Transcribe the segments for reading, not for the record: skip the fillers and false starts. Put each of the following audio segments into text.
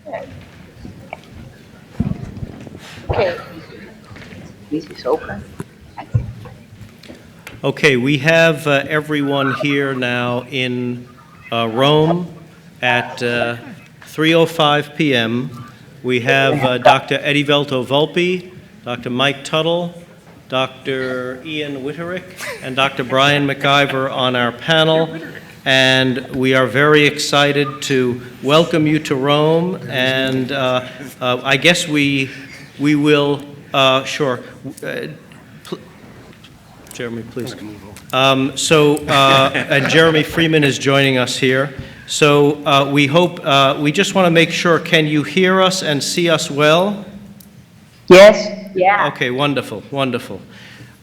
Okay. This is open. Okay, we have everyone here now in Rome at 3:05 p.m. We have Dr. Edivelto Volpi, Dr. Mike Tuttle, Dr. Ian Witterick, and Dr. Brian McIver on our panel. And we are very excited to welcome you to Rome. And I guess we will, sure. Jeremy, please. And Jeremy Freeman is joining us here. So we hope, we just want to make sure, can you hear us and see us well? Yes. Yeah. Okay, wonderful, wonderful.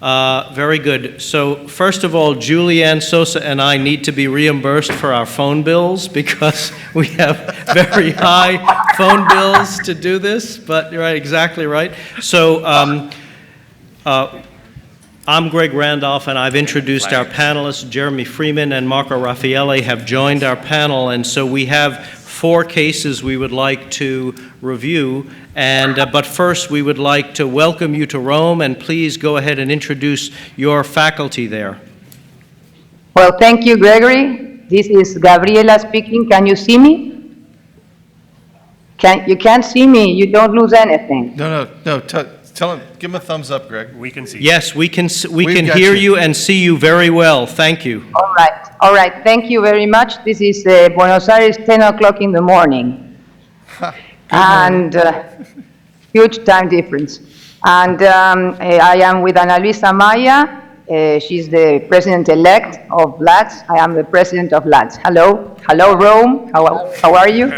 Very good. So first of all, Julianne Sosa and I need to be reimbursed for our phone bills because we have very high phone bills to do this, but right, exactly right. So I'm Greg Randolph, and I've introduced our panelists. Jeremy Freeman and Marco Raffaele have joined our panel, and so we have 4 cases we would like to review. And but first, we would like to welcome you to Rome, and please go ahead and introduce your faculty there. Well, thank you, Gregory. This is Gabriela speaking. Can you see me? You can't see me. You don't lose anything. No. Tell him. Give him a thumbs up, Greg. We can see you. Yes, we can hear you and see you very well. Thank you. All right. Thank you very much. This is Buenos Aires, 10 o'clock in the morning. And huge time difference. And I am with Ana Luisa Maya. She's the president-elect of LATS. I am the president of LATS. Hello, Rome. How are you?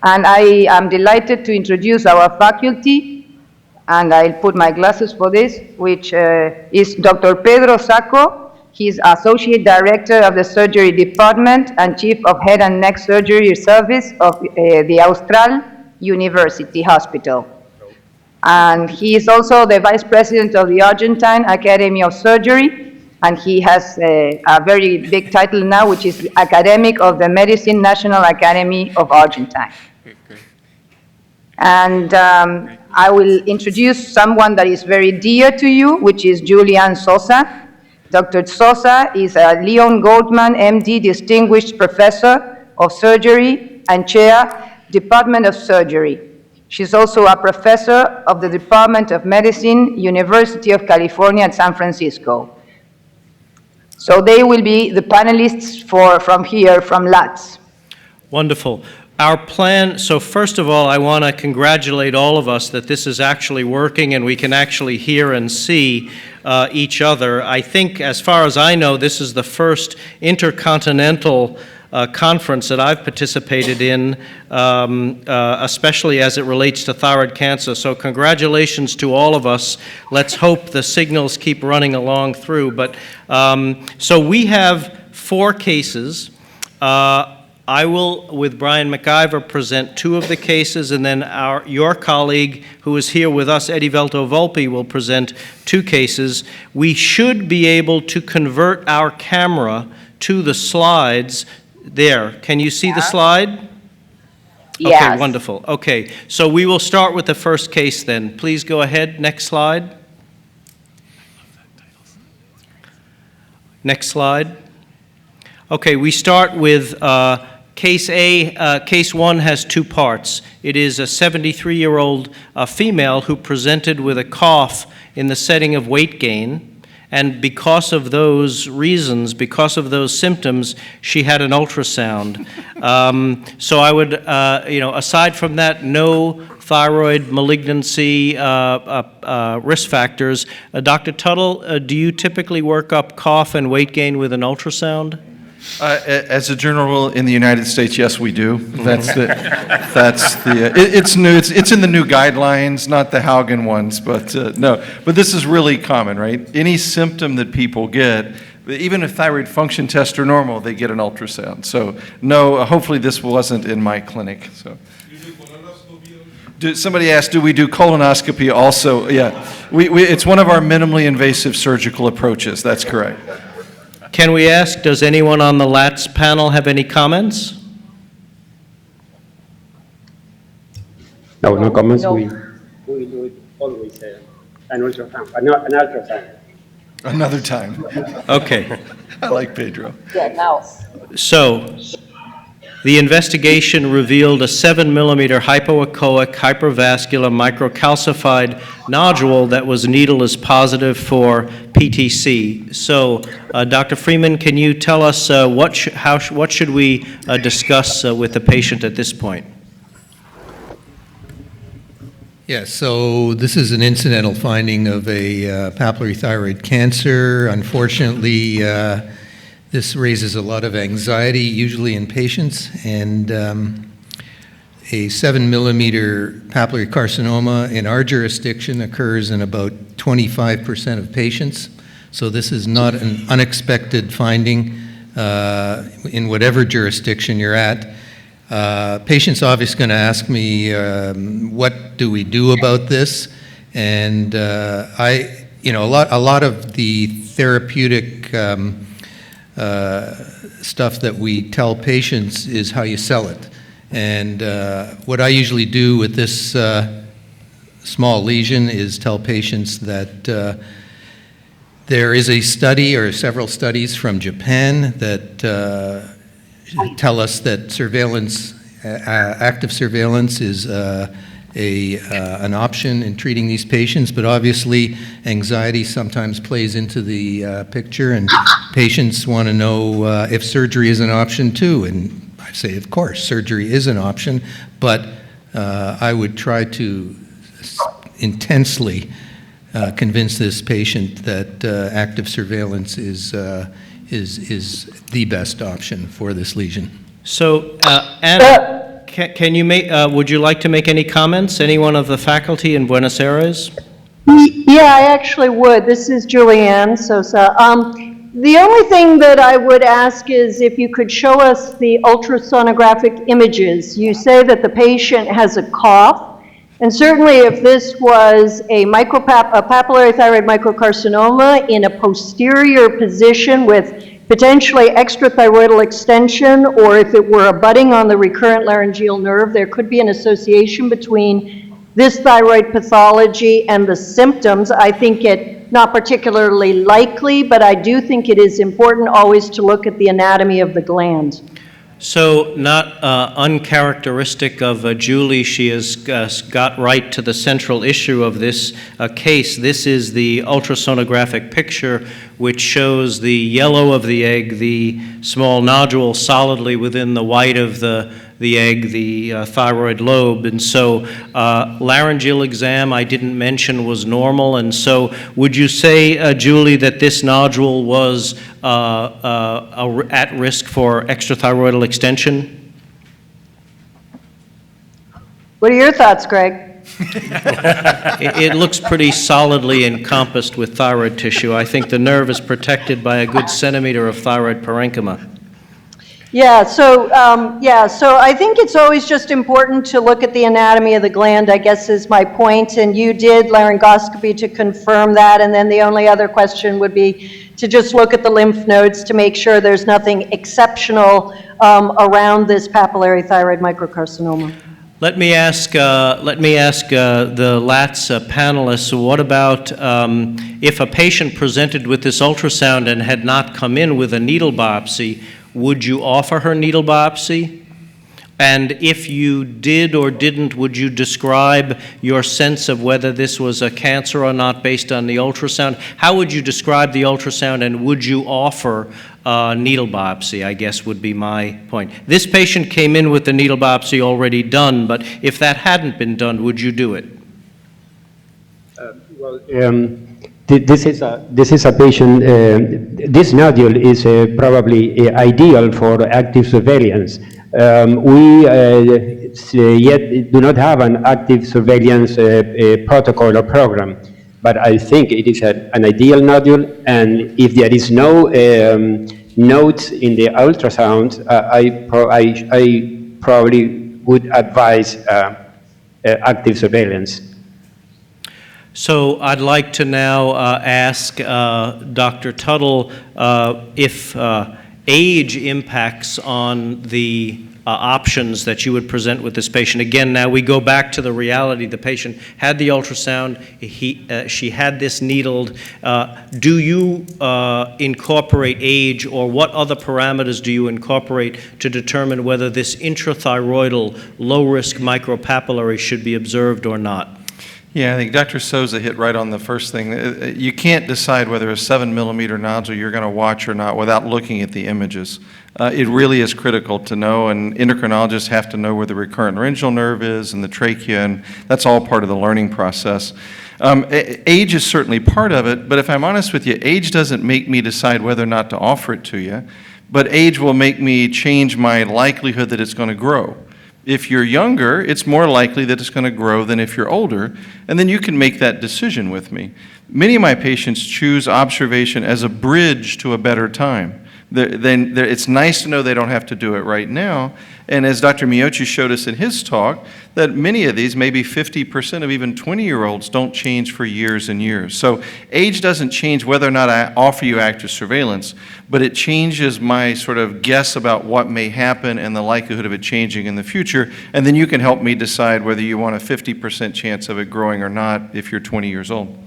And I am delighted to introduce our faculty. And I'll put my glasses for this, which is Dr. Pedro Sacco. He's Associate Director of the Surgery Department and Chief of Head and Neck Surgery Service of the Austral University Hospital. And he is also the Vice President of the Argentine Academy of Surgery, and he has a very big title now, which is Academic of the Medicine National Academy of Argentine. And I will introduce someone that is very dear to you, which is Julianne Sosa. Dr. Sosa is a Leon Goldman, MD, Distinguished Professor of Surgery and Chair, Department of Surgery. She's also a professor of the Department of Medicine, University of California at San Francisco. So they will be the panelists from LATS. Wonderful. Our plan, so first of all, I want to congratulate all of us that this is actually working and we can actually hear and see each other. I think, as far as I know, this is the first intercontinental conference that I've participated in, especially as it relates to thyroid cancer. So congratulations to all of us. Let's hope the signals keep running along through. But so we have 4 cases. I will, with Brian McIver, present 2 of the cases, and then your colleague, who is here with us, Edivelto Volpi, will present 2 cases. We should be able to convert our camera to the slides there. Can you see the slide? Yes. Okay, wonderful. Okay, so we will start with the first case then. Please go ahead. Next slide. Next slide. Okay, we start with Case A. Case 1 has 2 parts. It is a 73-year-old female who presented with a cough in the setting of weight gain. And because of those reasons, because of those symptoms, she had an ultrasound. So I would, aside from that, no thyroid malignancy risk factors. Dr. Tuttle, do you typically work up cough and weight gain with an ultrasound? As a general rule, in the United States, yes, we do. It's new. It's in the new guidelines, not the Haugen ones, but no. But this is really common, right? Any symptom that people get, even if thyroid function tests are normal, they get an ultrasound. So no, hopefully this wasn't in my clinic. So. Somebody asked, do we do colonoscopy also? Yeah, it's one of our minimally invasive surgical approaches. That's correct. Can we ask, does anyone on the LATS panel have any comments? No comments. No. We do it always an ultrasound, but not an ultrasound. Another time. Okay. I like Pedro. Yeah, now. So, the investigation revealed a 7-millimeter hypoechoic hypervascular microcalcified nodule that was needle-as positive for PTC. So, Dr. Freeman, can you tell us what should we discuss with the patient at this point? Yes, so this is an incidental finding of a papillary thyroid cancer. Unfortunately, this raises a lot of anxiety, usually in patients, and a 7-millimeter papillary carcinoma in our jurisdiction occurs in about 25% of patients. So this is not an unexpected finding in whatever jurisdiction you're at. Patients obviously going to ask me, what do we do about this? And a lot of the therapeutic stuff that we tell patients is how you sell it. And what I usually do with this small lesion is tell patients that there is a study or several studies from Japan that tell us that surveillance, active surveillance is an option in treating these patients, but obviously anxiety sometimes plays into the picture, and patients want to know if surgery is an option too. And I say, of course, surgery is an option, but I would try to intensely convince this patient that active surveillance is the best option for this lesion. So, Anna, can you make, would you like to make any comments? Anyone of the faculty in Buenos Aires? Yeah, I actually would. This is Julianne Sosa. The only thing that I would ask is if you could show us the ultrasonographic images. You say that the patient has a cough, and certainly if this was a papillary thyroid microcarcinoma in a posterior position with potentially extrathyroidal extension, or if it were abutting on the recurrent laryngeal nerve, there could be an association between this thyroid pathology and the symptoms. I think it not particularly likely, but I do think it is important always to look at the anatomy of the gland. So, not uncharacteristic of Julie, she has got right to the central issue of this case. This is the ultrasonographic picture which shows the yellow of the egg, the small nodule solidly within the white of the egg, the thyroid lobe. And so laryngeal exam, I didn't mention, was normal. And so would you say, Julie, that this nodule was at risk for extrathyroidal extension? What are your thoughts, Greg? It looks pretty solidly encompassed with thyroid tissue. I think the nerve is protected by a good centimeter of thyroid parenchyma. Yeah, so I think it's always just important to look at the anatomy of the gland, I guess is my point, and you did laryngoscopy to confirm that, and then the only other question would be to just look at the lymph nodes to make sure there's nothing exceptional around this papillary thyroid microcarcinoma. Let me ask the LATS panelists, what about if a patient presented with this ultrasound and had not come in with a needle biopsy, would you offer her needle biopsy? And if you did or didn't, would you describe your sense of whether this was a cancer or not based on the ultrasound? How would you describe the ultrasound, and would you offer needle biopsy, I guess would be my point. This patient came in with the needle biopsy already done, but if that hadn't been done, would you do it? This is a patient, this nodule is probably ideal for active surveillance. We yet do not have an active surveillance protocol or program, but I think it is an ideal nodule, and if there is no notes in the ultrasound, I probably would advise active surveillance. So I'd like to now ask Dr. Tuttle if age impacts on the options that you would present with this patient? Again, now we go back to the reality. The patient had the ultrasound. She had this needled. Do you incorporate age, or what other parameters do you incorporate to determine whether this intrathyroidal low-risk micropapillary should be observed or not? Yeah, I think Dr. Souza hit right on the first thing. You can't decide whether a 7-millimeter nodule you're going to watch or not without looking at the images. It really is critical to know, and endocrinologists have to know where the recurrent laryngeal nerve is and the trachea, and that's all part of the learning process. Age is certainly part of it, but if I'm honest with you, age doesn't make me decide whether or not to offer it to you, but age will make me change my likelihood that it's going to grow. If you're younger, it's more likely that it's going to grow than if you're older, and then you can make that decision with me. Many of my patients choose observation as a bridge to a better time. It's nice to know they don't have to do it right now, and as Dr. Miocci showed us in his talk, that many of these, maybe 50% of even 20-year-olds, don't change for years and years. So age doesn't change whether or not I offer you active surveillance, but it changes my sort of guess about what may happen and the likelihood of it changing in the future, and then you can help me decide whether you want a 50% chance of it growing or not if you're 20 years old.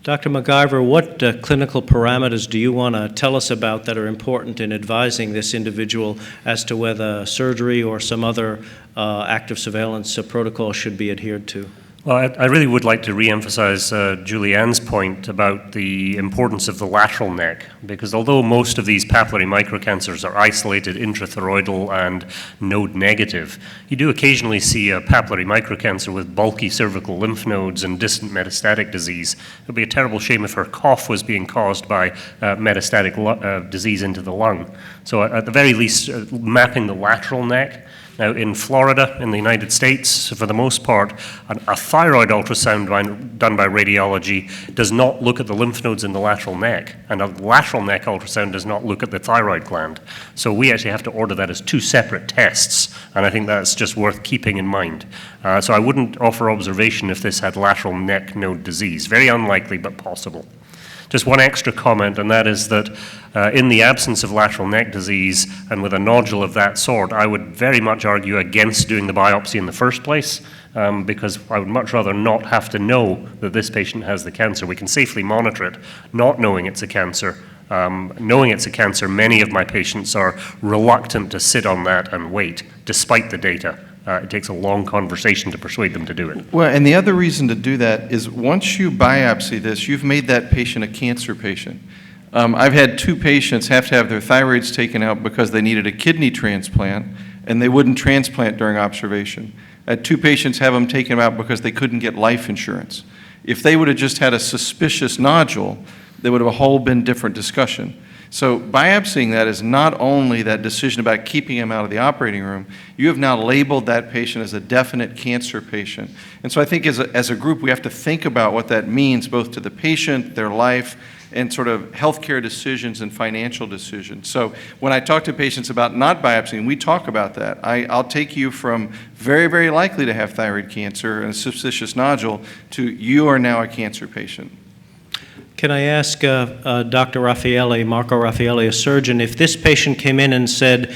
Dr. mciver, what clinical parameters do you want to tell us about that are important in advising this individual as to whether surgery or some other active surveillance protocol should be adhered to? Well, I really would like to re-emphasize Julianne's point about the importance of the lateral neck, because although most of these papillary microcancers are isolated, intrathyroidal, and node negative, you do occasionally see a papillary microcancer with bulky cervical lymph nodes and distant metastatic disease. It would be a terrible shame if her cough was being caused by metastatic disease into the lung. So at the very least, mapping the lateral neck. Now, in Florida, in the United States, for the most part, a thyroid ultrasound done by radiology does not look at the lymph nodes in the lateral neck, and a lateral neck ultrasound does not look at the thyroid gland. So we actually have to order that as two separate tests, and I think that's just worth keeping in mind. So I wouldn't offer observation if this had lateral neck node disease. Very unlikely, but possible. Just one extra comment, and that is that in the absence of lateral neck disease and with a nodule of that sort, I would very much argue against doing the biopsy in the first place, because I would much rather not have to know that this patient has the cancer. We can safely monitor it, not knowing it's a cancer. Knowing it's a cancer, many of my patients are reluctant to sit on that and wait, despite the data. It takes a long conversation to persuade them to do it. Well, and the other reason to do that is once you biopsy this, you've made that patient a cancer patient. I've had 2 patients have to have their thyroids taken out because they needed a kidney transplant, and they wouldn't transplant during observation. I had 2 patients have them taken out because they couldn't get life insurance. If they would have just had a suspicious nodule, there would have a whole been different discussion. So biopsying that is not only that decision about keeping him out of the operating room, you have now labeled that patient as a definite cancer patient. And so I think as a group, we have to think about what that means both to the patient, their life, and sort of healthcare decisions and financial decisions. So when I talk to patients about not biopsying, we talk about that. I'll take you from very, very likely to have thyroid cancer and a suspicious nodule to you are now a cancer patient. Can I ask Dr. Raffaele, Marco Raffaele, a surgeon, if this patient came in and said,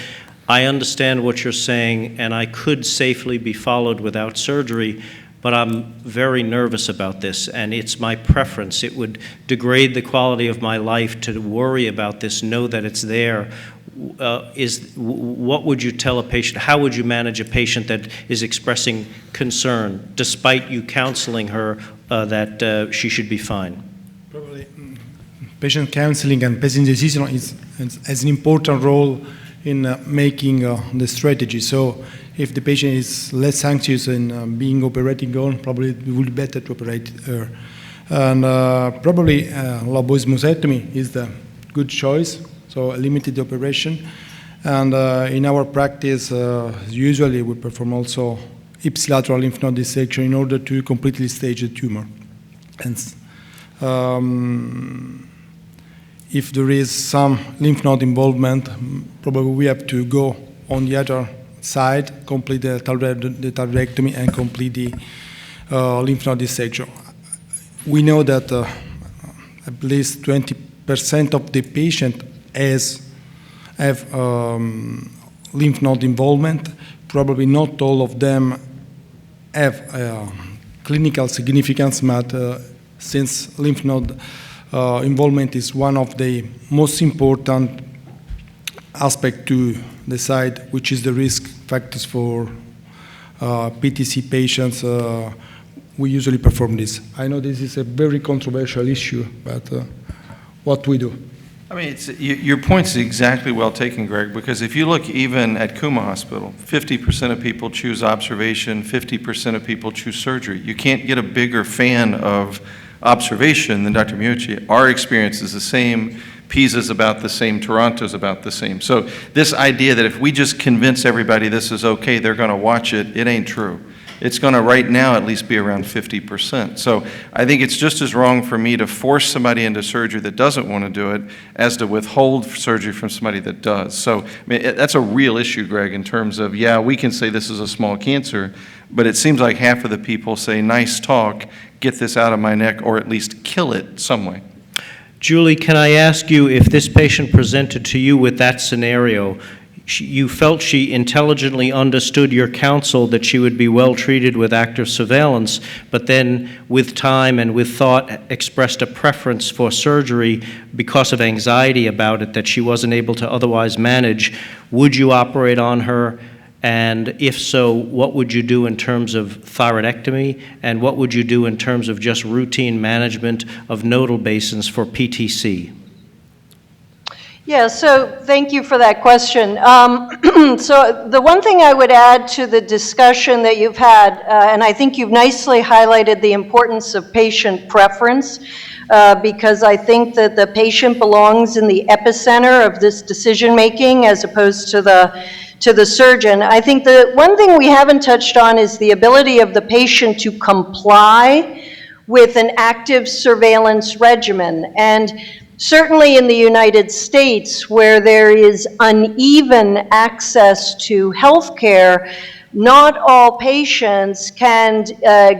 I understand what you're saying and I could safely be followed without surgery, but I'm very nervous about this and it's my preference. It would degrade the quality of my life to worry about this, know that it's there. What would you tell a patient? How would you manage a patient that is expressing concern despite you counseling her that she should be fine? Probably patient counseling and patient decision has an important role in making the strategy. So if the patient is less anxious and being operated on, probably it would be better to operate her. And probably lobotomectomy is the good choice, so a limited operation. And in our practice, usually we perform also ipsilateral lymph node dissection in order to completely stage the tumor. And if there is some lymph node involvement, probably we have to go on the other side, complete the thyroidectomy and complete the lymph node dissection. We know that at least 20% of the patient have lymph node involvement. Probably not all of them have clinical significance, but since lymph node involvement is one of the most important aspects to decide which is the risk factors for PTC patients, we usually perform this. I know this is a very controversial issue, but what we do. I mean, your point's exactly well taken, Greg, because if you look even at Kuma Hospital, 50% of people choose observation, 50% of people choose surgery. You can't get a bigger fan of observation than Dr. Miucci. Our experience is the same. Pisa's about the same. Toronto's about the same. So this idea that if we just convince everybody this is okay, they're going to watch it, it ain't true. It's going to right now at least be around 50%. So I think it's just as wrong for me to force somebody into surgery that doesn't want to do it as to withhold surgery from somebody that does. So I mean, that's a real issue, Greg, in terms of, yeah, we can say this is a small cancer, but it seems like half of the people say, nice talk, get this out of my neck, or at least kill it some way. Julie, can I ask you, if this patient presented to you with that scenario, you felt she intelligently understood your counsel that she would be well treated with active surveillance, but then with time and with thought expressed a preference for surgery because of anxiety about it that she wasn't able to otherwise manage, would you operate on her? And if so, what would you do in terms of thyroidectomy? And what would you do in terms of just routine management of nodal basins for PTC? Yeah, so thank you for that question. So the one thing I would add to the discussion that you've had, and I think you've nicely highlighted the importance of patient preference, because I think that the patient belongs in the epicenter of this decision-making as opposed to the surgeon. I think the one thing we haven't touched on is the ability of the patient to comply with an active surveillance regimen. And certainly in the United States, where there is uneven access to health care, not all patients can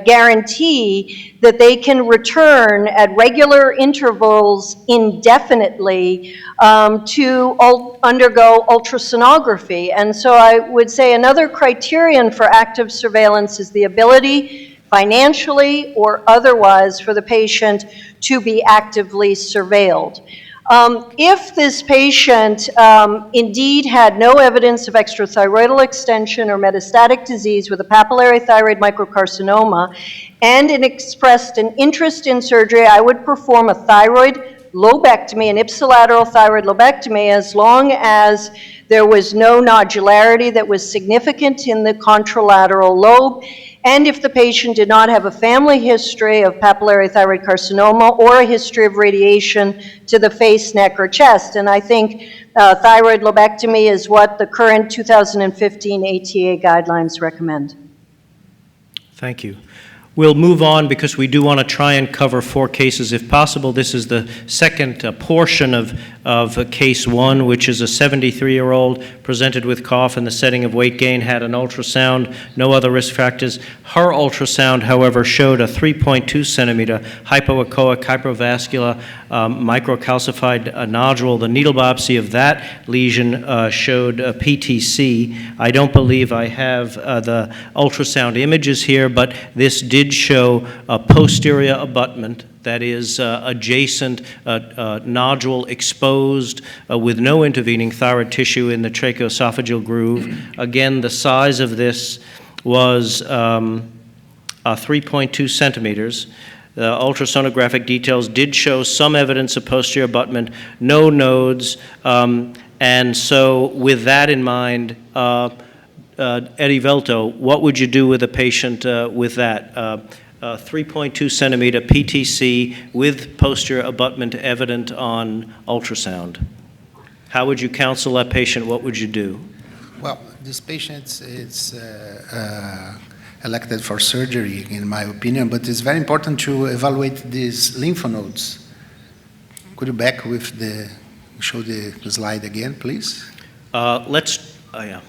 guarantee that they can return at regular intervals indefinitely to undergo ultrasonography. And so I would say another criterion for active surveillance is the ability, financially or otherwise, for the patient to be actively surveilled. If this patient indeed had no evidence of extrathyroidal extension or metastatic disease with a papillary thyroid microcarcinoma and expressed an interest in surgery, I would perform a thyroid lobectomy, an ipsilateral thyroid lobectomy, as long as there was no nodularity that was significant in the contralateral lobe, and if the patient did not have a family history of papillary thyroid carcinoma or a history of radiation to the face, neck, or chest. And I think thyroid lobectomy is what the current 2015 ATA guidelines recommend. Thank you. We'll move on because we do want to try and cover 4 cases if possible. This is the second portion of case 1, which is a 73-year-old presented with cough in the setting of weight gain, had an ultrasound, no other risk factors. Her ultrasound, however, showed a 3.2 centimeter hypoechoic hypervascular microcalcified nodule. The needle biopsy of that lesion showed a PTC. I don't believe I have the ultrasound images here, but this did show a posterior abutment, that is adjacent nodule exposed with no intervening thyroid tissue in the tracheoesophageal groove. Again, the size of this was 3.2 centimeters. The ultrasonographic details did show some evidence of posterior abutment, no nodes, and so with that in mind, Eddie Velto, what would you do with a patient with that? 3.2 centimeter PTC with posterior abutment evident on ultrasound. How would you counsel that patient? What would you do? Well, this patient is elected for surgery, in my opinion, but it's very important to evaluate these lymph nodes. Could you back with show the slide again, please? Yeah.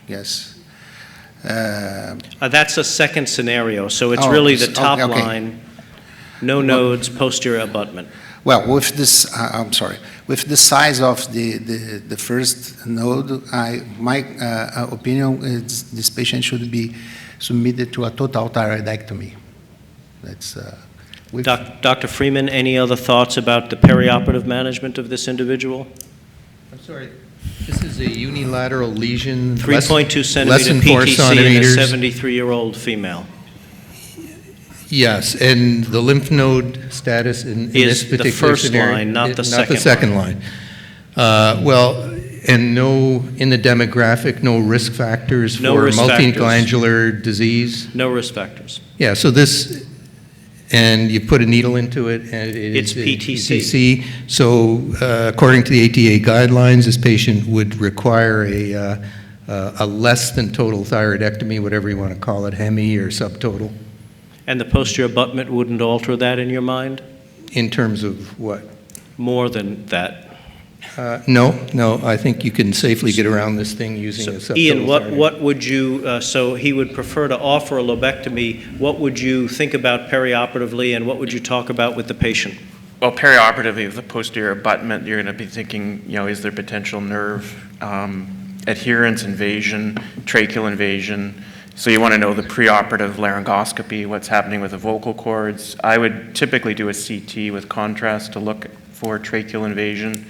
Yes. That's a second scenario, so it's really the top line, no nodes, posterior abutment. Well, with this, I'm sorry, with the size of the first node, my opinion is this patient should be submitted to a total thyroidectomy. That's, Dr. Freeman, any other thoughts about the perioperative management of this individual? I'm sorry, this is a unilateral lesion. 3.2 less centimeter than 4 PTC centimeters. in a 73-year-old female. Yes, and the lymph node status in this Is the particular first scenario- line, not the second Not the second line. Well, and no, in the demographic, no risk factors No for risk factors. multiglandular disease? No risk factors. Yeah, so this, and you put a needle into it, and it It's is a PTC. So according to the ATA guidelines, this patient would require a less than total thyroidectomy, whatever you want to call it, hemi or subtotal, And the posterior abutment wouldn't alter that in your mind? in terms of what? More than that? No, I think you can safely get around this thing using a So, subtotal Ian, thyroidectomy. what would you, so he would prefer to offer a lobectomy. What would you think about perioperatively, and what would you talk about with the patient? Well, perioperatively with the posterior abutment, you're going to be thinking, is there potential nerve adherence, invasion, tracheal invasion? So you want to know the preoperative laryngoscopy, what's happening with the vocal cords. I would typically do a CT with contrast to look for tracheal invasion.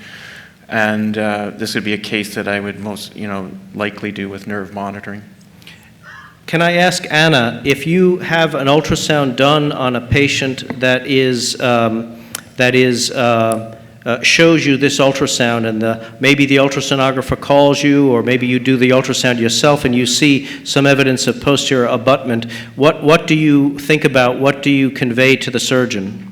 And this would be a case that I would most, likely do with nerve monitoring. Can I ask Anna, if you have an ultrasound done on a patient that shows you this ultrasound, and maybe the ultrasonographer calls you, or maybe you do the ultrasound yourself, and you see some evidence of posterior abutment, what do you think about, what do you convey to the surgeon?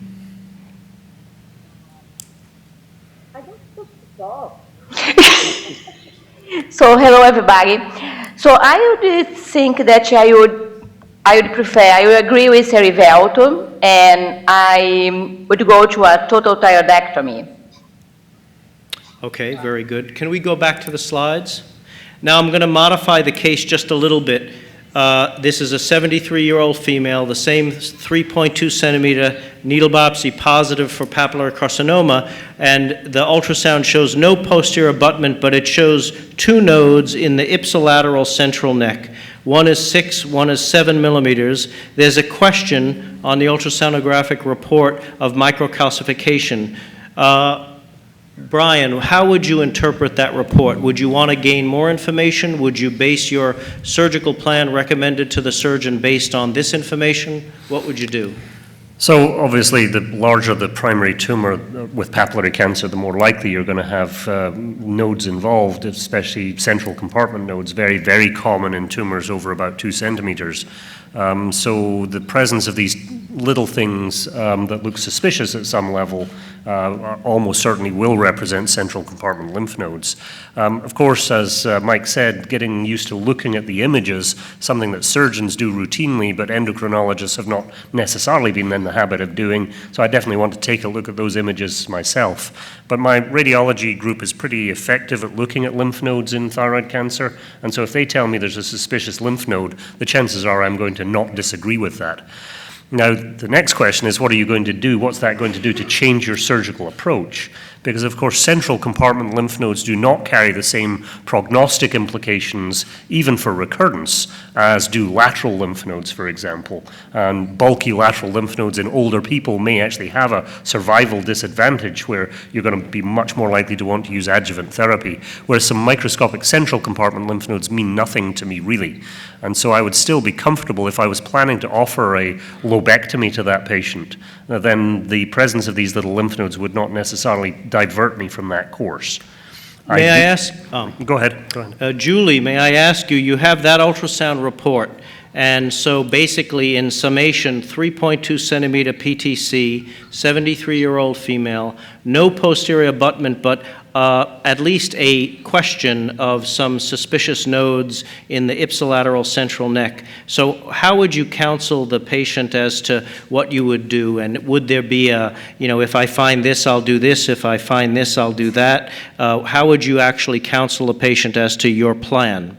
So hello everybody. So I would think that I would agree with Erivelto, and I would go to a total thyroidectomy. Okay, very good. Can we go back to the slides? Now I'm going to modify the case just a little bit. This is a 73-year-old female, the same 3.2 centimeter needle biopsy positive for papillary carcinoma, and the ultrasound shows no posterior abutment, but it shows 2 nodes in the ipsilateral central neck. One is 6, one is 7 millimeters. There's a question on the ultrasonographic report of microcalcification. Brian, how would you interpret that report? Would you want to gain more information? Would you base your surgical plan recommended to the surgeon based on this information? What would you do? So obviously, the larger the primary tumor with papillary cancer, the more likely you're going to have nodes involved, especially central compartment nodes, very, very common in tumors over about 2 centimeters. So the presence of these little things that look suspicious at some level almost certainly will represent central compartment lymph nodes. Of course, as Mike said, getting used to looking at the images, something that surgeons do routinely, but endocrinologists have not necessarily been in the habit of doing, so I definitely want to take a look at those images myself. But my radiology group is pretty effective at looking at lymph nodes in thyroid cancer, and so if they tell me there's a suspicious lymph node, the chances are I'm going to not disagree with that. Now, the next question is, what are you going to do? What's that going to do to change your surgical approach? Because, of course, central compartment lymph nodes do not carry the same prognostic implications, even for recurrence, as do lateral lymph nodes, for example. And bulky lateral lymph nodes in older people may actually have a survival disadvantage where you're going to be much more likely to want to use adjuvant therapy, whereas some microscopic central compartment lymph nodes mean nothing to me, really. And so I would still be comfortable if I was planning to offer a lobectomy to that patient, then the presence of these little lymph nodes would not necessarily divert me from that course. May I ask? Go ahead. Julie, may I ask you, you have that ultrasound report, and so basically in summation, 3.2 centimeter PTC, 73-year-old female, no posterior abutment, but at least a question of some suspicious nodes in the ipsilateral central neck. So how would you counsel the patient as to what you would do? And would there be if I find this, I'll do this, if I find this, I'll do that? How would you actually counsel a patient as to your plan?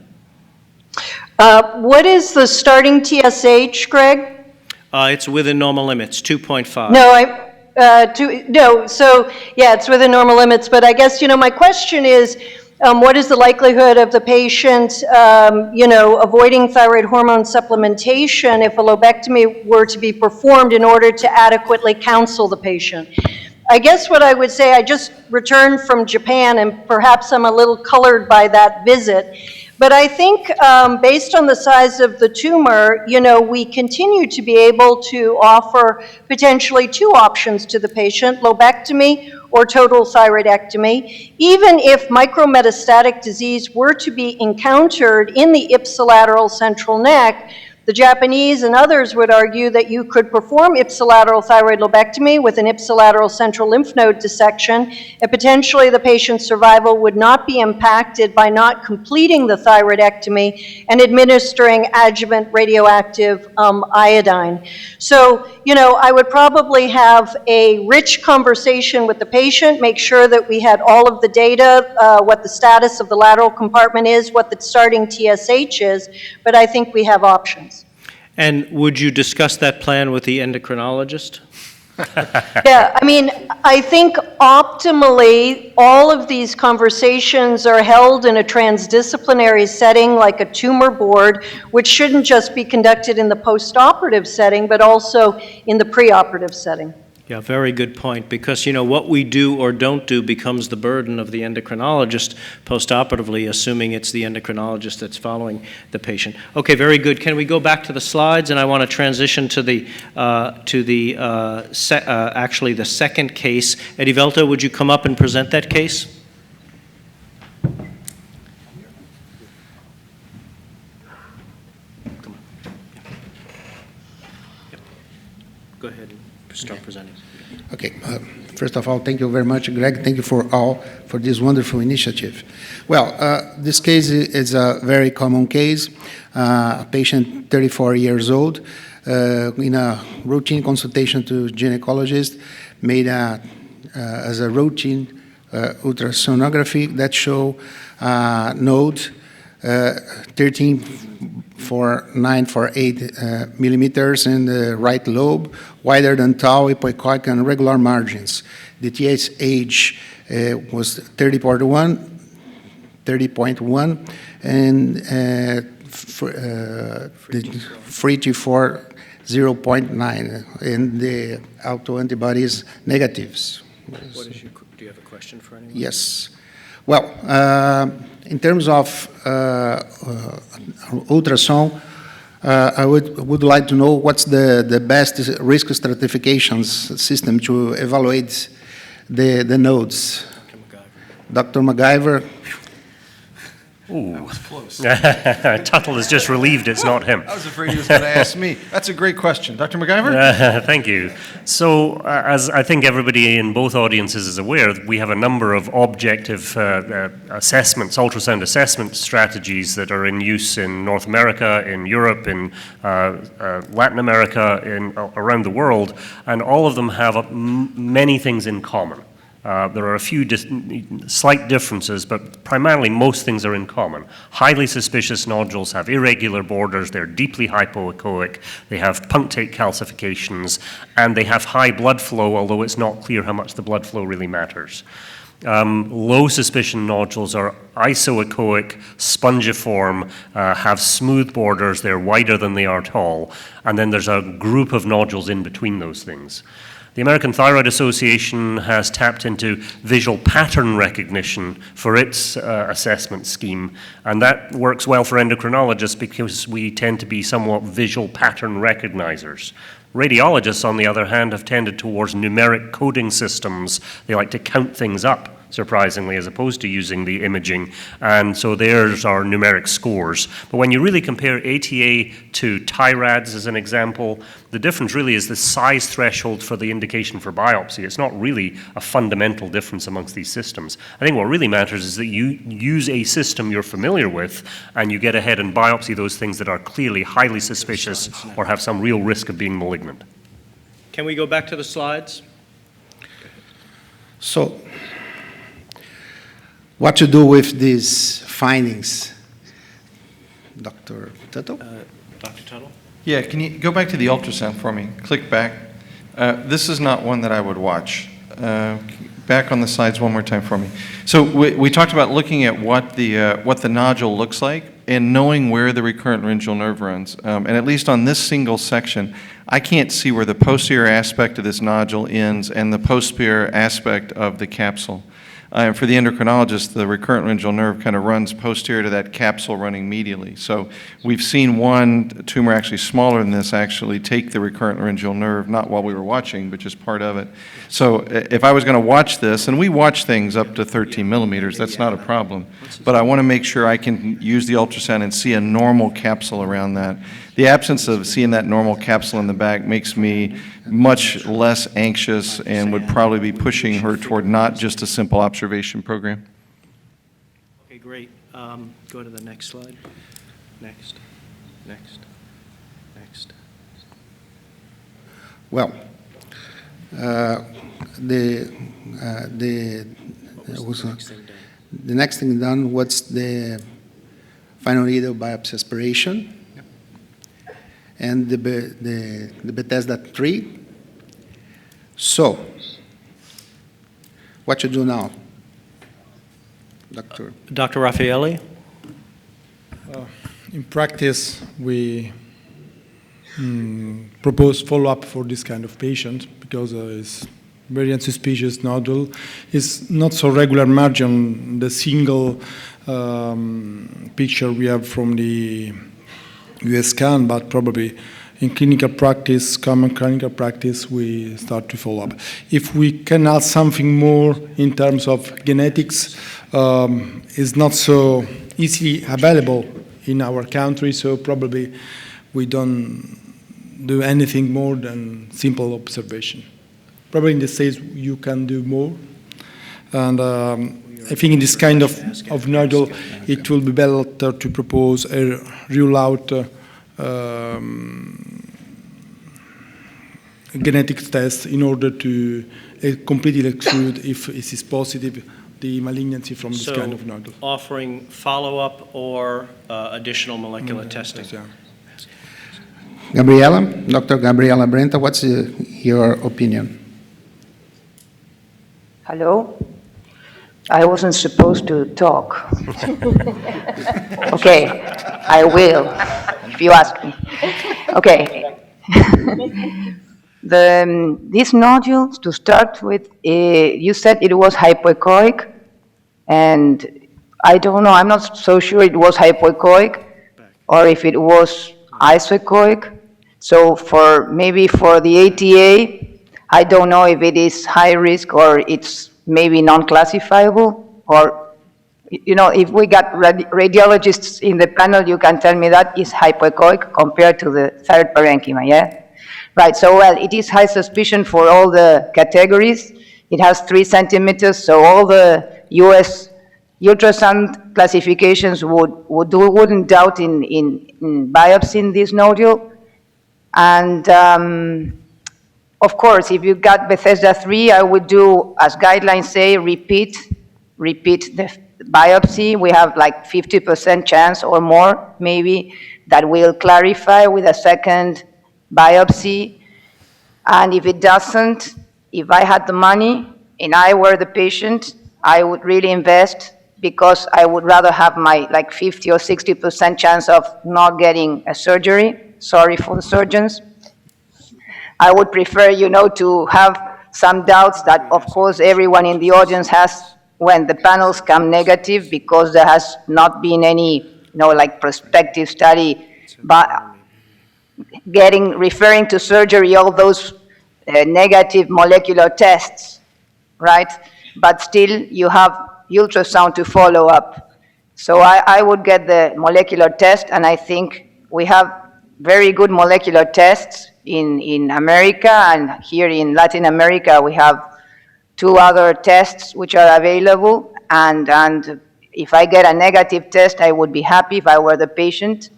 What is the starting TSH, Greg? It's within normal limits, 2.5. No, No, so, yeah, it's within normal limits, but I guess, my question is, what is the likelihood of the patient, avoiding thyroid hormone supplementation if a lobectomy were to be performed in order to adequately counsel the patient? I guess what I would say, I just returned from Japan, and perhaps I'm a little colored by that visit, but I think based on the size of the tumor, we continue to be able to offer potentially two options to the patient, lobectomy or total thyroidectomy. Even if micrometastatic disease were to be encountered in the ipsilateral central neck, the Japanese and others would argue that you could perform ipsilateral thyroid lobectomy with an ipsilateral central lymph node dissection, and potentially the patient's survival would not be impacted by not completing the thyroidectomy and administering adjuvant radioactive iodine. So, I would probably have a rich conversation with the patient, make sure that we had all of the data, what the status of the lateral compartment is, what the starting TSH is, but I think we have options. And would you discuss that plan with the endocrinologist? Yeah, I think optimally, all of these conversations are held in a transdisciplinary setting like a tumor board, which shouldn't just be conducted in the postoperative setting, but also in the preoperative setting. Yeah, very good point, because, what we do or don't do becomes the burden of the endocrinologist postoperatively, assuming it's the endocrinologist that's following the patient. Okay, very good. Can we go back to the slides? And I want to transition to the second case. Edivelto, would you come up and present that case? Go ahead and start presenting. Okay. First of all, thank you very much, Greg. Thank you for this wonderful initiative. Well, this case is a very common case. A patient, 34 years old, in a routine consultation to gynecologist, made as a routine ultrasonography that show node 13.948 millimeters in the right lobe, wider than tau, epicoic, and regular margins. The TSH was 30.1, and free T4 0.9, and the autoantibodies negatives. Do you have a question for anyone? Yes. Well, in terms of ultrasound, I would like to know what's the best risk stratification system to evaluate the nodes. Dr. McIver. Ooh. That was close. Tuttle has just relieved it's not him. I was afraid he was going to ask me. That's a great question. Dr. McIver? Thank you. So, as I think everybody in both audiences is aware, we have a number of objective assessments, ultrasound assessment strategies that are in use in North America, in Europe, in Latin America, around the world, and all of them have many things in common. There are a few slight differences, but primarily most things are in common. Highly suspicious nodules have irregular borders, they're deeply hypoechoic, they have punctate calcifications, and they have high blood flow, although it's not clear how much the blood flow really matters. Low suspicion nodules are isoechoic, spongiform, have smooth borders, they're wider than they are tall, and then there's a group of nodules in between those things. The American Thyroid Association has tapped into visual pattern recognition for its assessment scheme, and that works well for endocrinologists because we tend to be somewhat visual pattern recognizers. Radiologists, on the other hand, have tended towards numeric coding systems. They like to count things up, surprisingly, as opposed to using the imaging, and so there's our numeric scores. But when you really compare ATA to TIRADS as an example, the difference really is the size threshold for the indication for biopsy. It's not really a fundamental difference amongst these systems. I think what really matters is that you use a system you're familiar with and you get ahead and biopsy those things that are clearly highly suspicious or have some real risk of being malignant. Can we go back to the slides? So, what to do with these findings, Dr. Tuttle? Dr. Tuttle? Yeah, can you go back to the ultrasound for me? Click back. This is not one that I would watch. Back on the slides one more time for me. So we talked about looking at what the nodule looks like and knowing where the recurrent laryngeal nerve runs. And at least on this single section, I can't see where the posterior aspect of this nodule ends and the posterior aspect of the capsule. For the endocrinologist, the recurrent laryngeal nerve kind of runs posterior to that capsule running medially. So we've seen one tumor actually smaller than this actually take the recurrent laryngeal nerve, not while we were watching, but just part of it. So if I was going to watch this, and we watch things up to 13 millimeters, that's not a problem. But I want to make sure I can use the ultrasound and see a normal capsule around that. The absence of seeing that normal capsule in the back makes me much less anxious and would probably be pushing her toward not just a simple observation program. Okay, great. Go to the next slide. Next. Well, the next thing done, what's the final needle biopsy aspiration? And the Bethesda 3. So, what you do now, Doctor? Dr. Raffaelli? In practice, we propose follow-up for this kind of patient because it's very unsuspicious nodule. It's not so regular margin, the single picture we have from the US scan, but probably in clinical practice, common clinical practice, we start to follow up. If we can add something more in terms of genetics, is not so easily available in our country, so probably we don't do anything more than simple observation. Probably in the States you can do more, and I think in this kind of nodule, it will be better to propose a rule-out genetic test in order to completely exclude, if it is positive, the malignancy from this kind of nodule. So offering follow-up or additional molecular testing? Yeah. Gabriela, Dr. Gabriela Brenta, what's your opinion? Hello? I wasn't supposed to talk. Okay, I will, if you ask me. Okay. These nodules, to start with, you said it was hypoechoic, and I don't know, I'm not so sure it was hypoechoic or if it was isoechoic. So maybe for the ATA, I don't know if it is high risk or it's maybe non-classifiable, or, you know, if we got radiologists in the panel, you can tell me that is hypoechoic compared to the thyroid parenchyma, yeah? Right, so well, it is high suspicion for all the categories. It has 3 centimeters, so all the US ultrasound classifications wouldn't doubt in biopsying this nodule. And of course, if you got Bethesda 3, I would do, as guidelines say, repeat the biopsy. We have like 50% chance or more, maybe, that will clarify with a second biopsy. And if it doesn't, if I had the money and I were the patient, I would really invest, because I would rather have my like 50 or 60% chance of not getting a surgery. Sorry for the surgeons. I would prefer, you know, to have some doubts that, of course, everyone in the audience has when the panels come negative, because there has not been any, you know, like prospective study, but referring to surgery, all those negative molecular tests, right? But still, you have ultrasound to follow up. So I would get the molecular test, and I think we have very good molecular tests in America, and here in Latin America, we have 2 other tests which are available, and if I get a negative test, I would be happy if I were the patient.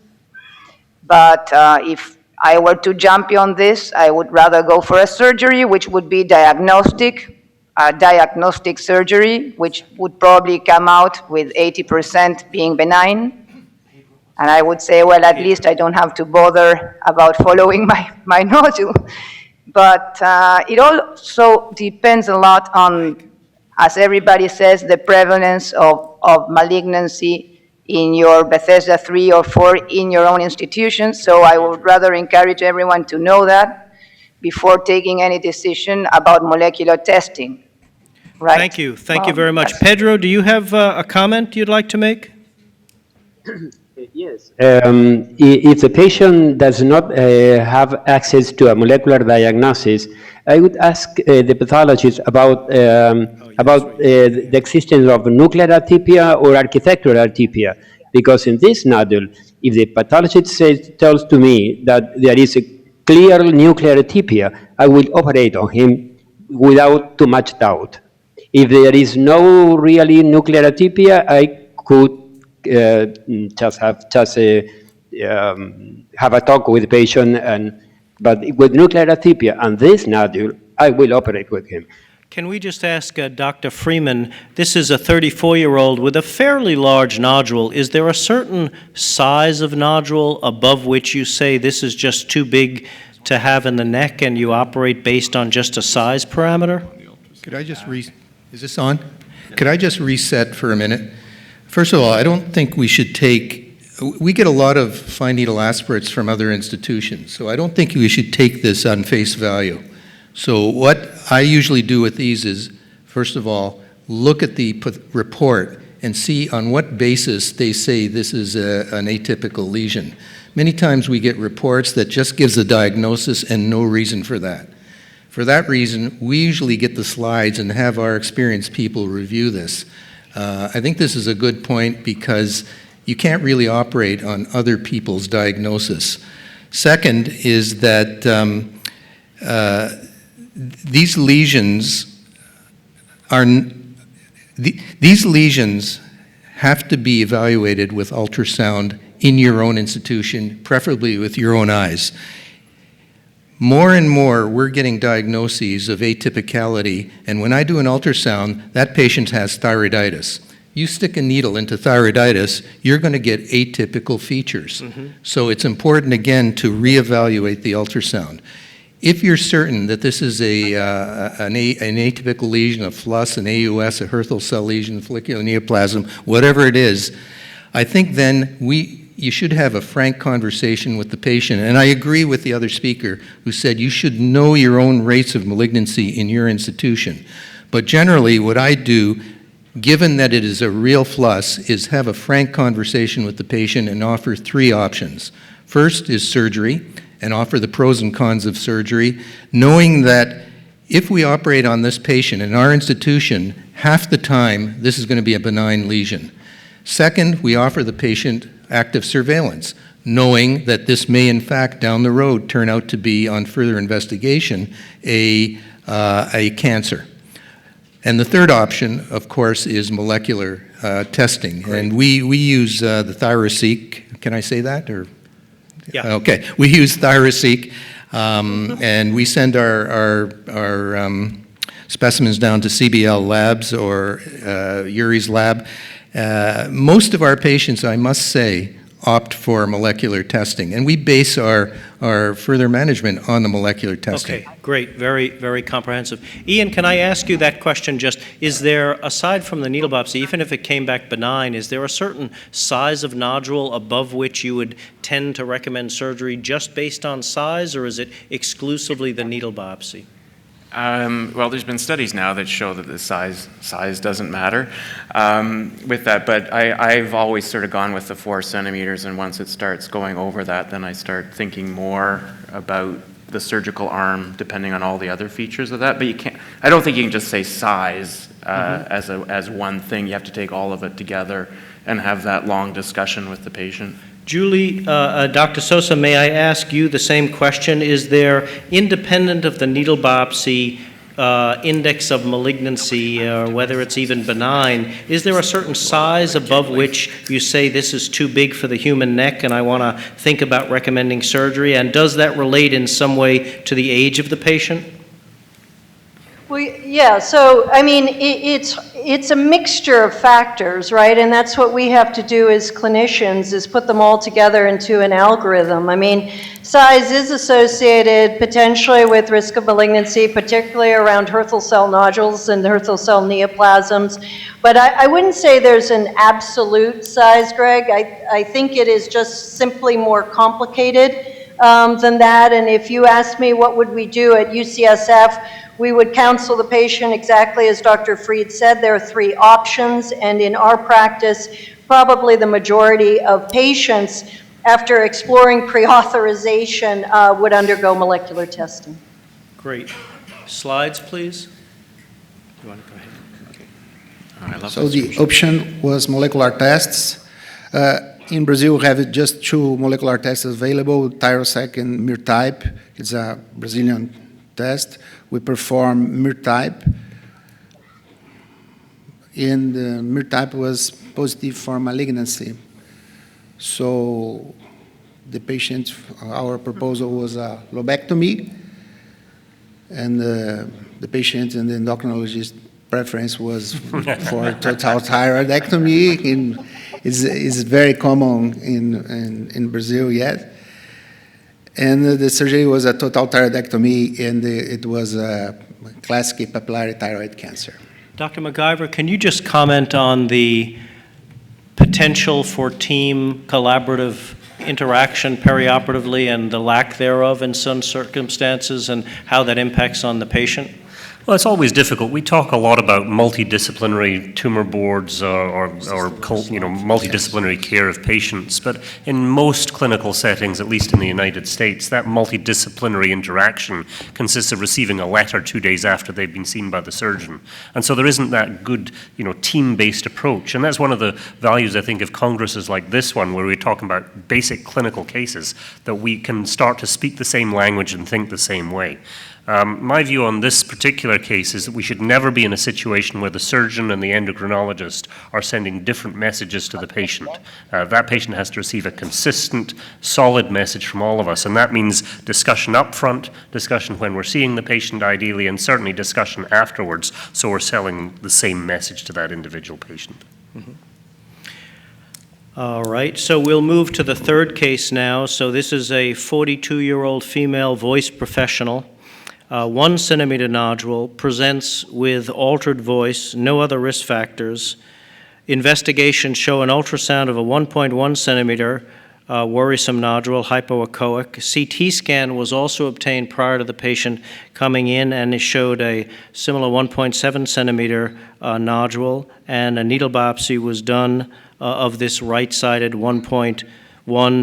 But if I were to jump on this, I would rather go for a surgery, which would be diagnostic surgery, which would probably come out with 80% being benign. And I would say, well, at least I don't have to bother about following my nodule. But it also depends a lot on, as everybody says, the prevalence of malignancy in your Bethesda 3 or 4 in your own institution. So I would rather encourage everyone to know that before taking any decision about molecular testing. Right? Thank you. Thank you very much. Pedro, do you have a comment you'd like to make? Yes. If the patient does not have access to a molecular diagnosis, I would ask the pathologist about the existence of nuclear atypia or architectural atypia, because in this nodule, if the pathologist tells to me that there is a clear nuclear atypia, I will operate on him without too much doubt. If there is no really nuclear atypia, I could just have a talk with the patient, but with nuclear atypia and this nodule, I will operate with him. Can we just ask Dr. Freeman, this is a 34-year-old with a fairly large nodule. Is there a certain size of nodule above which you say this is just too big to have in the neck and you operate based on just a size parameter? Could I just is this on? Could I just reset for a minute? First of all, I don't think we should we get a lot of fine needle aspirates from other institutions, so I don't think we should take this on face value. So what I usually do with these is, first of all, look at the report and see on what basis they say this is an atypical lesion. Many times we get reports that just gives a diagnosis and no reason for that. For that reason, we usually get the slides and have our experienced people review this. I think this is a good point because you can't really operate on other people's diagnosis. Second is that these lesions have to be evaluated with ultrasound in your own institution, preferably with your own eyes. More and more, we're getting diagnoses of atypicality, and when I do an ultrasound, that patient has thyroiditis. You stick a needle into thyroiditis, you're going to get atypical features. Mm-hmm. So it's important, again, to reevaluate the ultrasound. If you're certain that this is an atypical lesion, a FLUS, an AUS, a Hürthle cell lesion, follicular neoplasm, whatever it is, I think then you should have a frank conversation with the patient. And I agree with the other speaker who said you should know your own rates of malignancy in your institution. But generally, what I do, given that it is a real FLUS, is have a frank conversation with the patient and offer 3 options. First is surgery, and offer the pros and cons of surgery, knowing that if we operate on this patient in our institution, half the time this is going to be a benign lesion. Second, we offer the patient active surveillance, knowing that this may in fact down the road turn out to be, on further investigation, a cancer. And the third option, of course, is molecular testing. Great. And we use the ThyroSeq. Can I say that? Or? Yeah. Okay. We use ThyroSeq, and we send our specimens down to CBL labs or Uri's lab. Most of our patients, I must say, opt for molecular testing, and we base our further management on the molecular testing. Okay, great, very, very comprehensive. Ian, can I ask you that question just, is there, aside from the needle biopsy, even if it came back benign, is there a certain size of nodule above which you would tend to recommend surgery just based on size, or is it exclusively the needle biopsy? Well, there's been studies now that show that the size doesn't matter with that, but I've always sort of gone with the 4 centimeters, and once it starts going over that, then I start thinking more about the surgical arm, depending on all the other features of that. But I don't think you can just say size as one thing. You have to take all of it together and have that long discussion with the patient. Julie, Dr. Sosa, may I ask you the same question? Is there, independent of the needle biopsy index of malignancy, or whether it's even benign, is there a certain size above which you say this is too big for the human neck and I want to think about recommending surgery? And does that relate in some way to the age of the patient? Yeah, so, I mean, it's a mixture of factors, right? And that's what we have to do as clinicians, is put them all together into an algorithm. I mean, size is associated potentially with risk of malignancy, particularly around Hürthle cell nodules and Hürthle cell neoplasms. But I wouldn't say there's an absolute size, Greg. I think it is just simply more complicated than that. And if you ask me what would we do at UCSF, we would counsel the patient exactly as Dr. Fried said. There are 3 options, and in our practice, probably the majority of patients, after exploring pre-authorization, would undergo molecular testing. Great. Slides, please. You want to go ahead? Okay. So the option was molecular tests. In Brazil, we have just 2 molecular tests available, Thyroid and MIR-type. It's a Brazilian test. We perform MIR-type, and the MIR-type was positive for malignancy. So the patient, our proposal was a lobectomy, and the patient and the endocrinologist preference was for total thyroidectomy. It's very common in Brazil yet. And the surgery was a total thyroidectomy, and it was a classic papillary thyroid cancer. Dr. mciver, can you just comment on the potential for team collaborative interaction perioperatively and the lack thereof in some circumstances, and how that impacts on the patient? Well, it's always difficult. We talk a lot about multidisciplinary tumor boards or multidisciplinary care of patients, but in most clinical settings, at least in the United States, that multidisciplinary interaction consists of receiving a letter 2 days after they've been seen by the surgeon. And so there isn't that good, team-based approach. And that's one of the values, I think, of congresses like this one, where we're talking about basic clinical cases, that we can start to speak the same language and think the same way. My view on this particular case is that we should never be in a situation where the surgeon and the endocrinologist are sending different messages to the patient. That patient has to receive a consistent, solid message from all of us, and that means discussion up front, discussion when we're seeing the patient ideally, and certainly discussion afterwards, so we're selling the same message to that individual patient. Mm-hmm. All right, so we'll move to the third case now. So this is a 42-year-old female voice professional. 1 centimeter nodule, presents with altered voice, no other risk factors. Investigations show an ultrasound of a 1.1 centimeter worrisome nodule, hypoechoic. CT scan was also obtained prior to the patient coming in, and it showed a similar 1.7 centimeter nodule, and a needle biopsy was done of this right-sided 1.1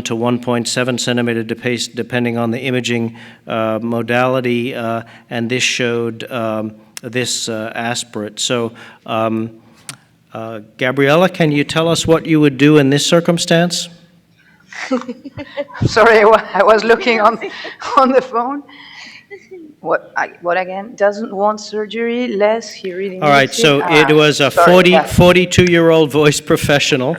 to 1.7 centimeter depending on the imaging modality, and this showed this aspirate. So, Gabriella, can you tell us what you would do in this circumstance? Sorry, I was looking on the phone. What again? Doesn't want surgery, less, he really All right, needs so it was a 42-year-old voice professional.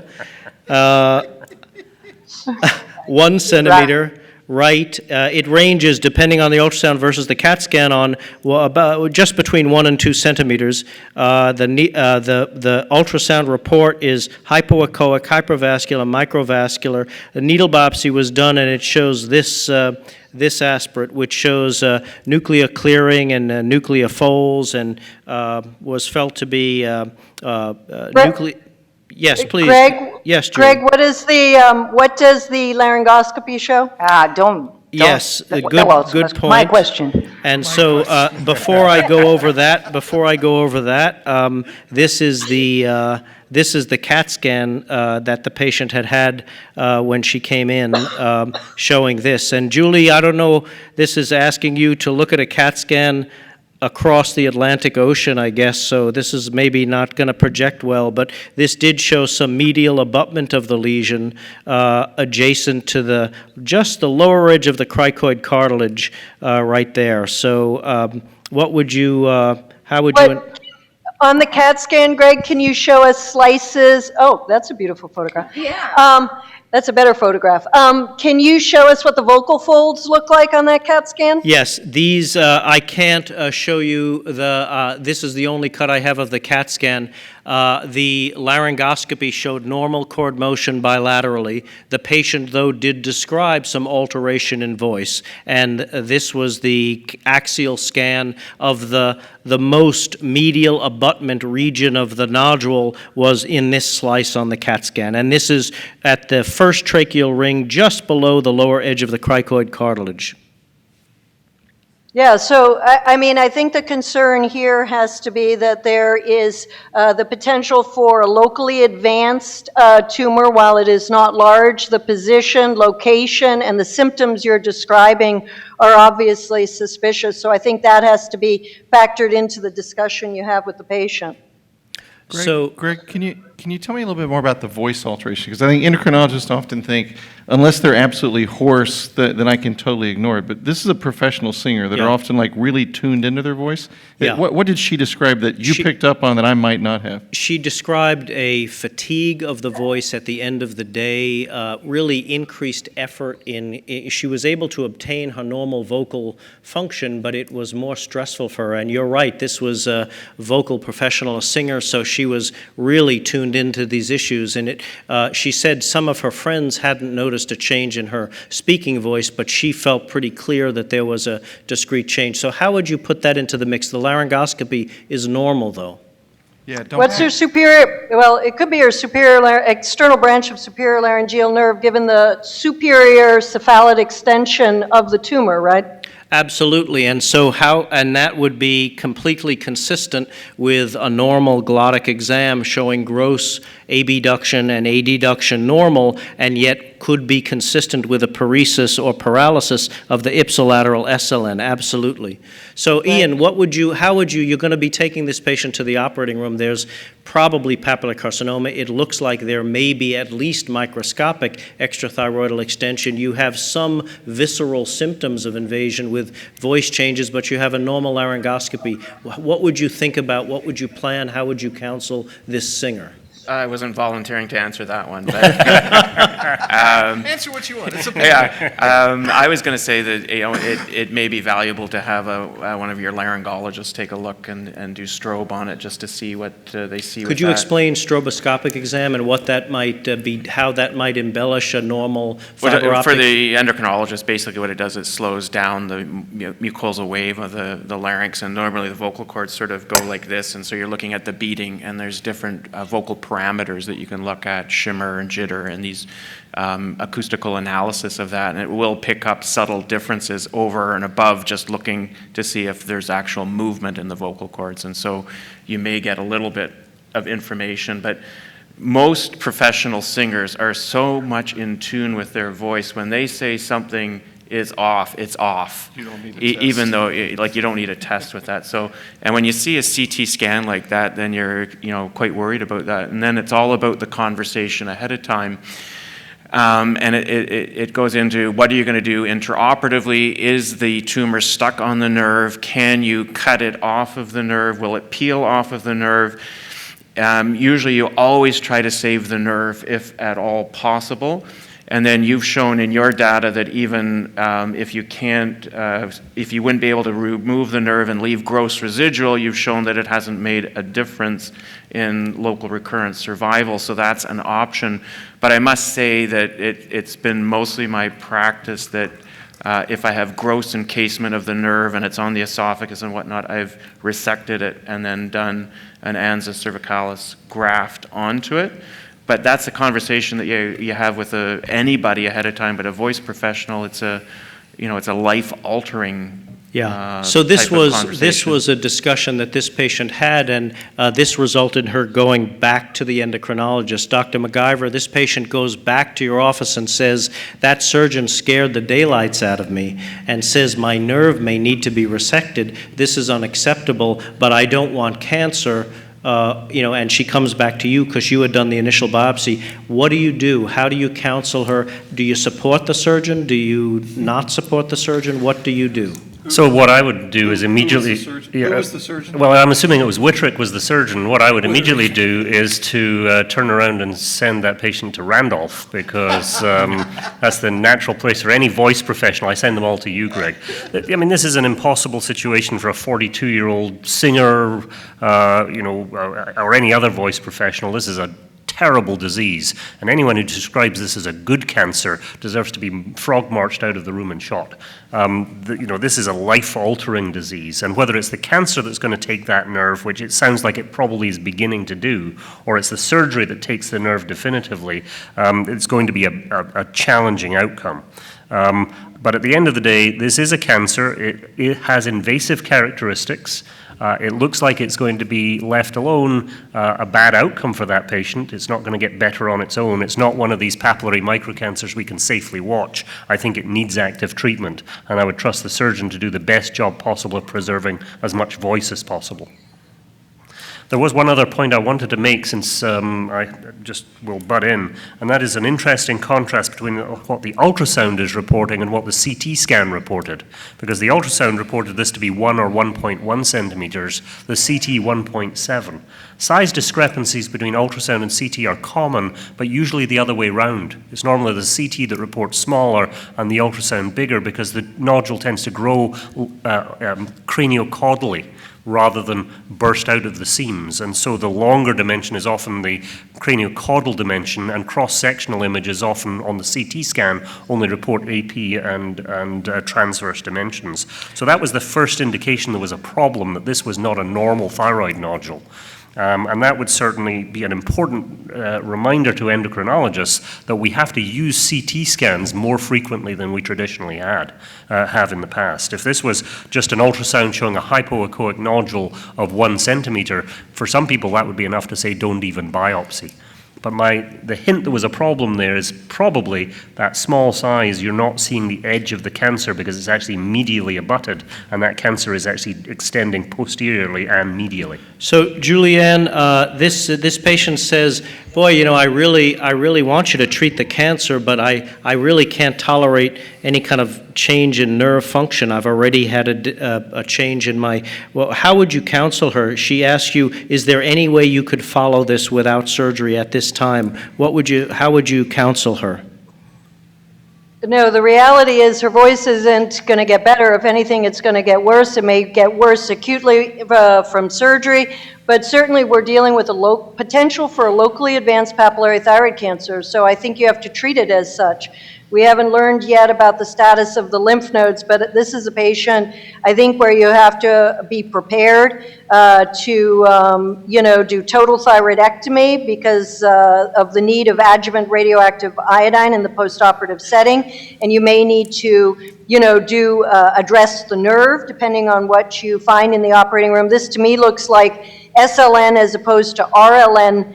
1 centimeter, right? It ranges, depending on the ultrasound versus the CAT scan, on about just between 1 and 2 centimeters. The ultrasound report is hypoechoic, hypervascular, microvascular. The needle biopsy was done, and it shows this aspirate, which shows nuclear clearing and nuclear folds, and was felt to be nuclear. Yes, please. Greg? Yes, Julie. Greg, what does the laryngoscopy show? Yes, good point. My question. And so, before I go over that, this is the CAT scan that the patient had when she came in, showing this. And Julie, I don't know, this is asking you to look at a CAT scan across the Atlantic Ocean, I guess, so this is maybe not going to project well, but this did show some medial abutment of the lesion adjacent to just the lower edge of the cricoid cartilage right there. So what would you, how would you... On the CAT scan, Greg, can you show us slices? Oh, that's a beautiful photograph. Yeah. That's a better photograph. Can you show us what the vocal folds look like on that CAT scan? Yes, these, I can't show you this is the only cut I have of the CAT scan. The laryngoscopy showed normal chord motion bilaterally. The patient, though, did describe some alteration in voice, and this was the axial scan of the most medial abutment region of the nodule was in this slice on the CAT scan, and this is at the first tracheal ring just below the lower edge of the cricoid cartilage. Yeah, so I mean, I think the concern here has to be that there is the potential for a locally advanced tumor while it is not large. The position, location, and the symptoms you're describing are obviously suspicious. So I think that has to be factored into the discussion you have with the patient. Greg, can you tell me a little bit more about the voice alteration? Because I think endocrinologists often think, unless they're absolutely hoarse, then I can totally ignore it. But this is a professional singer that are often like really tuned into their voice. Yeah. What did she describe that you picked up on that I might not have? She described a fatigue of the voice at the end of the day, really increased effort she was able to obtain her normal vocal function, but it was more stressful for her. And you're right, this was a vocal professional, a singer, so she was really tuned into these issues. And she said some of her friends hadn't noticed a change in her speaking voice, but she felt pretty clear that there was a discrete change. So how would you put that into the mix? The laryngoscopy is normal, though. Yeah, What's her superior, well, it could be her external branch of superior laryngeal nerve given the superior cephalid extension of the tumor, right? Absolutely, and that would be completely consistent with a normal glottic exam showing gross abduction and adduction normal, and yet could be consistent with a paresis or paralysis of the ipsilateral SLN, absolutely. So Ian, you're going to be taking this patient to the operating room. There's probably papillary carcinoma. It looks like there may be at least microscopic extrathyroidal extension. You have some visceral symptoms of invasion with voice changes, but you have a normal laryngoscopy. What would you think about, what would you plan, how would you counsel this singer? I wasn't volunteering to answer that one, but answer what you want. It's okay. Yeah, I was going to say that it may be valuable to have one of your laryngologists take a look and do strobe on it just to see what they see. Could you explain stroboscopic exam and what that might be, how that might embellish a normal fiber optic? For the endocrinologist, basically what it does is slows down the mucosal wave of the larynx, and normally the vocal cords sort of go like this, and so you're looking at the beating, and there's different vocal parameters that you can look at, shimmer and jitter, and these acoustical analysis of that, and it will pick up subtle differences over and above just looking to see if there's actual movement in the vocal cords, and so you may get a little bit of information, but most professional singers are so much in tune with their voice. When they say something is off, it's off. You don't need a test. Even though, you don't need a test with that. So, and when you see a CT scan like that, then you're, quite worried about that. And then it's all about the conversation ahead of time. And it goes into what are you going to do intraoperatively? Is the tumor stuck on the nerve? Can you cut it off of the nerve? Will it peel off of the nerve? Usually you always try to save the nerve if at all possible. And then you've shown in your data that even if you wouldn't be able to remove the nerve and leave gross residual, you've shown that it hasn't made a difference in local recurrent survival, so that's an option. But I must say that it's been mostly my practice that if I have gross encasement of the nerve and it's on the esophagus and whatnot, I've resected it and then done an ansa cervicalis graft onto it. But that's a conversation that you have with anybody ahead of time. But a voice professional, it's a life-altering. Yeah. So this was a discussion that this patient had, and this resulted in her going back to the endocrinologist. Dr. McIver, this patient goes back to your office and says, that surgeon scared the daylights out of me and says my nerve may need to be resected. This is unacceptable, but I don't want cancer. And she comes back to you because you had done the initial biopsy. What do you do? How do you counsel her? Do you support the surgeon? Do you not support the surgeon? What do you do? So what I would do is immediately... Who was the surgeon? Well, I'm assuming it was Whitrick was the surgeon. What I would immediately do is to turn around and send that patient to Randolph, because that's the natural place for any voice professional. I send them all to you, Greg. I mean, this is an impossible situation for a 42-year-old singer, or any other voice professional. This is a terrible disease, and anyone who describes this as a good cancer deserves to be frog-marched out of the room and shot. This is a life-altering disease, and whether it's the cancer that's going to take that nerve, which it sounds like it probably is beginning to do, or it's the surgery that takes the nerve definitively, it's going to be a challenging outcome. But at the end of the day, this is a cancer. It has invasive characteristics. It looks like it's going to be left alone, a bad outcome for that patient. It's not going to get better on its own. It's not one of these papillary microcancers we can safely watch. I think it needs active treatment, and I would trust the surgeon to do the best job possible of preserving as much voice as possible. There was one other point I wanted to make, since I just will butt in, and that is an interesting contrast between what the ultrasound is reporting and what the CT scan reported. Because the ultrasound reported this to be 1 or 1.1 centimeters, the CT 1.7. Size discrepancies between ultrasound and CT are common, but usually the other way round. It's normally the CT that reports smaller and the ultrasound bigger, because the nodule tends to grow craniocaudally rather than burst out of the seams. And so the longer dimension is often the craniocaudal dimension, and cross-sectional images often on the CT scan only report AP and transverse dimensions. So that was the first indication there was a problem, that this was not a normal thyroid nodule. And that would certainly be an important reminder to endocrinologists that we have to use CT scans more frequently than we traditionally have in the past. If this was just an ultrasound showing a hypoechoic nodule of 1 centimeter, for some people that would be enough to say don't even biopsy. But the hint there was a problem there is probably that small size, you're not seeing the edge of the cancer because it's actually medially abutted, and that cancer is actually extending posteriorly and medially. So, Julianne, this patient says, boy, I really want you to treat the cancer, but I really can't tolerate any kind of change in nerve function. I've already had a change in my... Well, how would you counsel her? She asked you, is there any way you could follow this without surgery at this time? How would you counsel her? No, the reality is her voice isn't going to get better. If anything, it's going to get worse. It may get worse acutely from surgery, but certainly we're dealing with a potential for a locally advanced papillary thyroid cancer, so I think you have to treat it as such. We haven't learned yet about the status of the lymph nodes, but this is a patient, I think, where you have to be prepared to, do total thyroidectomy because of the need of adjuvant radioactive iodine in the postoperative setting, and you may need to, address the nerve depending on what you find in the operating room. This, to me, looks like SLN as opposed to RLN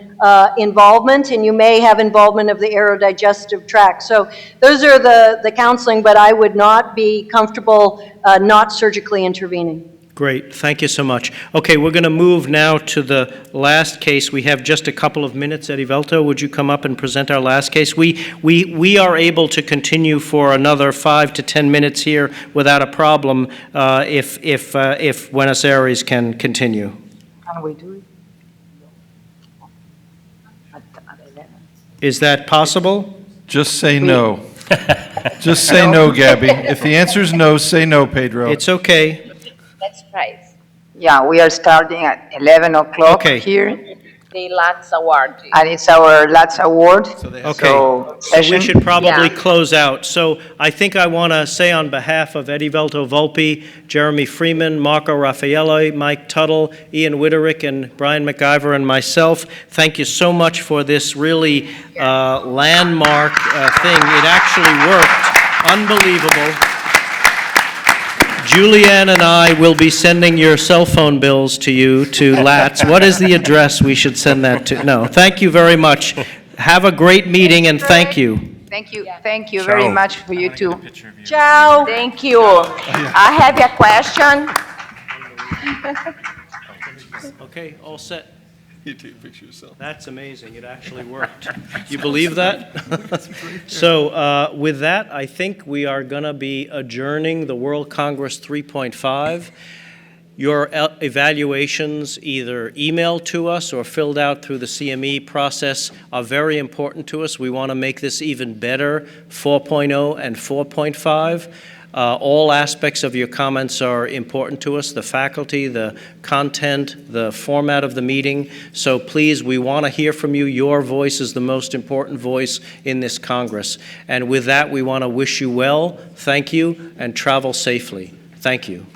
involvement, and you may have involvement of the aerodigestive tract. So those are the counseling, but I would not be comfortable not surgically intervening. Great, thank you so much. Okay, we're going to move now to the last case. We have just a couple of minutes. Edivelto, would you come up and present our last case? We are able to continue for another 5 to 10 minutes here without a problem if Buenos Aires can continue. Can we do it? Is that possible? Just say no. Just say no, Gabby. If the answer is no, say no, Pedro. It's okay. Let's try it. Yeah, we are starting at 11 o'clock Okay. here, The LATS award. and it's our LATS award. Okay, So, so we session. should probably Yeah. close out. So I think I want to say on behalf of Edivelto Volpe, Jeremy Freeman, Marco Raffaello, Mike Tuttle, Ian Witterick, and Brian McIver, and myself, thank you so much for this really landmark thing. It actually worked. Unbelievable. Julianne and I will be sending your cell phone bills to you, to LATS. What is the address we should send that to? No, thank you very much. Have a great meeting, and thank you. Thank you very much for you too. Ciao. Thank you. I have a question. Okay, all set. You take a picture of yourself. That's amazing. It actually worked. You believe that? So with that, I think we are going to be adjourning the World Congress 3.5. Your evaluations, either emailed to us or filled out through the CME process, are very important to us. We want to make this even better, 4.0 and 4.5. All aspects of your comments are important to us, the faculty, the content, the format of the meeting. So please, we want to hear from you. Your voice is the most important voice in this Congress. And with that, we want to wish you well, thank you, and travel safely. Thank you.